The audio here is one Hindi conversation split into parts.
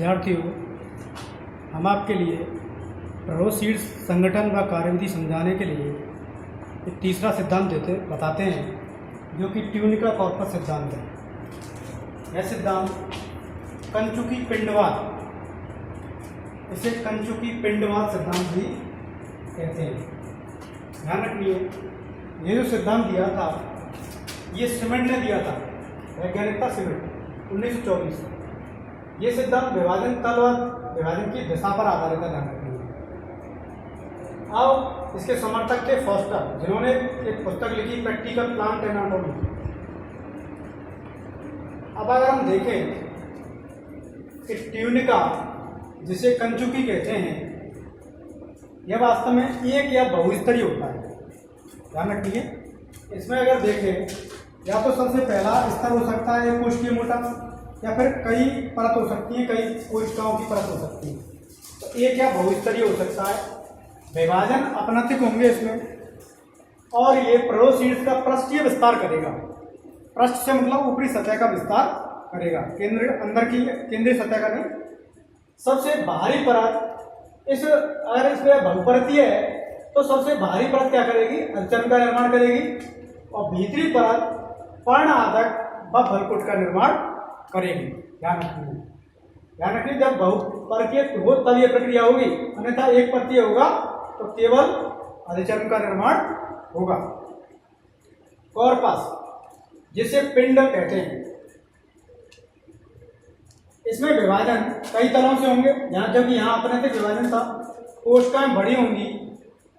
विद्यार्थियों, हम आपके लिए प्रोसीड्स संगठन व कार्यविधि समझाने के लिए एक तीसरा सिद्धांत बताते हैं, जो कि ट्यूनिका कॉर्पस सिद्धांत है। यह सिद्धांत कंचुकी पिंडवाद, इसे कंचुकी पिंडवाद सिद्धांत भी कहते हैं। ध्यान रखिए, ये जो सिद्धांत दिया था ये सिमेंट ने दिया था, वैज्ञानिक था सिमेंट 1924। ये सिद्धांत विभाजन तल व विभाजन की दिशा पर आधारित है। ध्यान रखिए। अब इसके समर्थक थे फॉस्टर, जिन्होंने एक पुस्तक लिखी प्रैक्टिकल प्लांट एनाटॉमी। अब अगर हम देखें कि ट्यूनिका, जिसे कंचुकी कहते हैं, यह वास्तव में एक या बहुस्तरीय होता है। ध्यान रखिए, इसमें अगर देखें या तो सबसे पहला स्तर हो सकता है एक कोशिकीय मोटा, या फिर कई परत हो सकती है, कई कोशिकाओं की परत हो सकती है। तो एक या बहुस्तरीय हो सकता है। विभाजन अपनतिक होंगे इसमें, और ये प्रोसीड्स का पृष्ठीय विस्तार करेगा। पृष्ठ से मतलब ऊपरी सतह का विस्तार करेगा, अंदर की केंद्रीय सतह का नहीं। सबसे बाहरी परत अगर इसमें बहुपरतीय है तो सबसे बाहरी परत क्या करेगी? अधचर्म का निर्माण करेगी, और भीतरी परत पर्ण आदक व भलकुट का निर्माण करेगी। ध्यान रखिए, जब बहुपरतीय हो तब यह प्रक्रिया होगी, अन्यथा एक परतीय होगा तो केवल अधिचर्म का निर्माण होगा। कॉर्पस, जिसे पिंड कहते हैं, इसमें विभाजन कई तलों से होंगे। जबकि यहाँ अपने से विभाजन था, कोशिकाएं बड़ी होंगी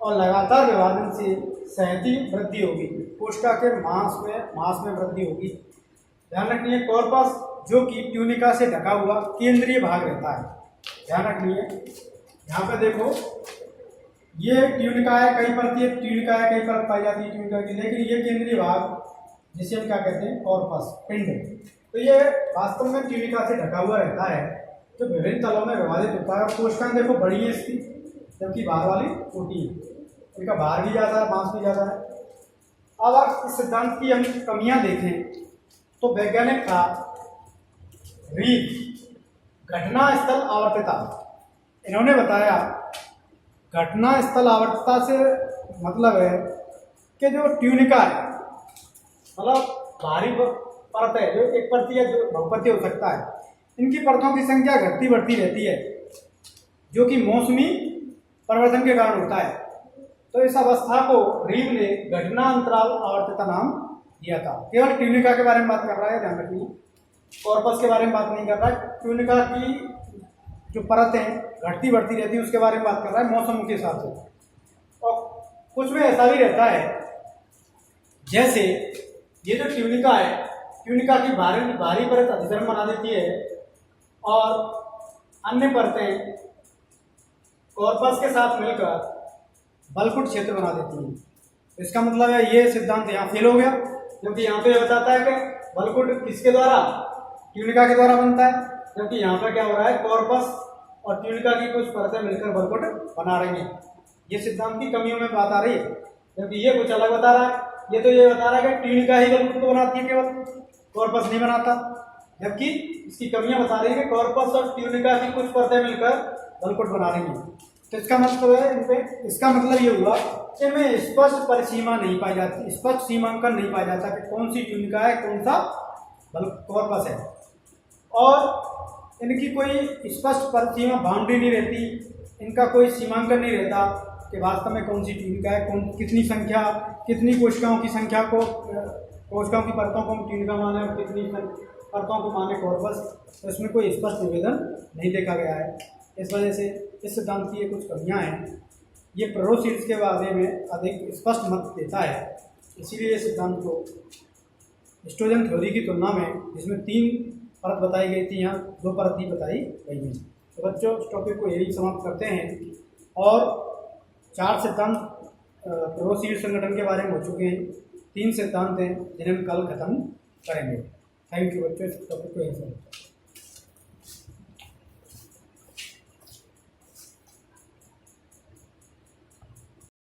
और लगातार विभाजन से सहती वृद्धि होगी, कोशिका के मास में वृद्धि होगी। ध्यान रखिए, कॉर्पस जो कि ट्यूनिका से ढका हुआ केंद्रीय भाग रहता है। ध्यान रखिए, यहाँ पे देखो, ये ट्यूनिका है, कई परतीय ट्यूनिका है, कई परत पाई जाती है ट्यूनिका की, लेकिन ये केंद्रीय भाग जिसे हम क्या कहते हैं? कॉर्पस, पिंड। तो ये वास्तव में ट्यूनिका से ढका हुआ रहता है, जो विभिन्न तलों में विभाजित होता है। कोशिकाएं देखो बड़ी है इसकी, जबकि बाहर वाली छोटी है, इनका भार भी ज़्यादा है, मास भी ज़्यादा है। अब आप इस सिद्धांत की हम कमियां देखें तो वैज्ञानिक था रीव, घटना स्थल आवर्तता। इन्होंने बताया घटना स्थल आवर्तता से मतलब है कि जो ट्यूनिका है, मतलब भारी परत है, जो एक परतीय या जो बहुपरतीय हो सकता है, इनकी परतों की संख्या घटती बढ़ती रहती है, जो कि मौसमी परिवर्तन के कारण होता है। तो इस अवस्था को रीव ने घटना अंतराल आवर्तता नाम दिया था। केवल ट्यूनिका के बारे में बात कर रहा है, ध्यान रखिए, कॉर्पस के बारे में बात नहीं कर रहा है। ट्यूनिका की जो परत है घटती बढ़ती रहती है, उसके बारे में बात कर रहा है मौसम के हिसाब से। और कुछ में ऐसा भी रहता है, जैसे ये जो ट्यूनिका है, ट्यूनिका की भारी परत अधिचर्म बना देती है, और अन्य परतें कॉर्पस के साथ मिलकर बलकुट क्षेत्र बना देती हैं। इसका मतलब है ये सिद्धांत यहाँ फेल हो गया, क्योंकि यहाँ पे बताता है कि बलकुट किसके द्वारा? ट्यूनिका के द्वारा बनता है, जबकि यहाँ पर क्या हो रहा है? कॉर्पस और ट्यूनिका की कुछ परतें मिलकर बलकुट बना रही हैं। ये सिद्धांत की कमियों में बात आ रही है, क्योंकि ये कुछ अलग बता रहा है। ये तो ये बता रहा है कि ट्यूनिका ही बलकुट को बनाती है, केवल कॉर्पस नहीं बनाता, जबकि इसकी कमियां बता रही है कि कॉर्पस और ट्यूनिका की कुछ परतें मिलकर बलकुट बना रही हैं। तो इसका मतलब है इसका मतलब ये हुआ कि इनमें स्पष्ट परिसीमा नहीं पाई जाती, स्पष्ट सीमांकन नहीं पाया जाता कि कौन सी ट्यूनिका है, कौन सा कॉर्पस है, और इनकी कोई स्पष्ट परिसीमा बाउंड्री नहीं रहती, इनका कोई सीमांकन नहीं रहता कि वास्तव में कौन सी ट्यूनिका है, कितनी संख्या, कितनी कोशिकाओं की संख्या को, कोशिकाओं की परतों को हम ट्यूनिका माने और कितनी परतों को माने कॉर्पस। तो इसमें कोई स्पष्ट निवेदन नहीं देखा गया है। इस वजह से इस सिद्धांत की ये कुछ कमियां हैं। ये प्रोसीड्स के बारे में अधिक स्पष्ट मत देता है, इसीलिए ये सिद्धांत को स्टोजन थ्योरी की तुलना में, जिसमें 3 परत बताई गई थी, यहाँ 2 परत ही बताई गई हैं। तो बच्चों, इस टॉपिक को यही समाप्त करते हैं, और 4 सिद्धांत प्रोसीड संगठन के बारे में हो चुके हैं, 3 सिद्धांत हैं जिन्हें हम कल खत्म करेंगे। थैंक यू बच्चों, इस टॉपिक को यही समाप्त।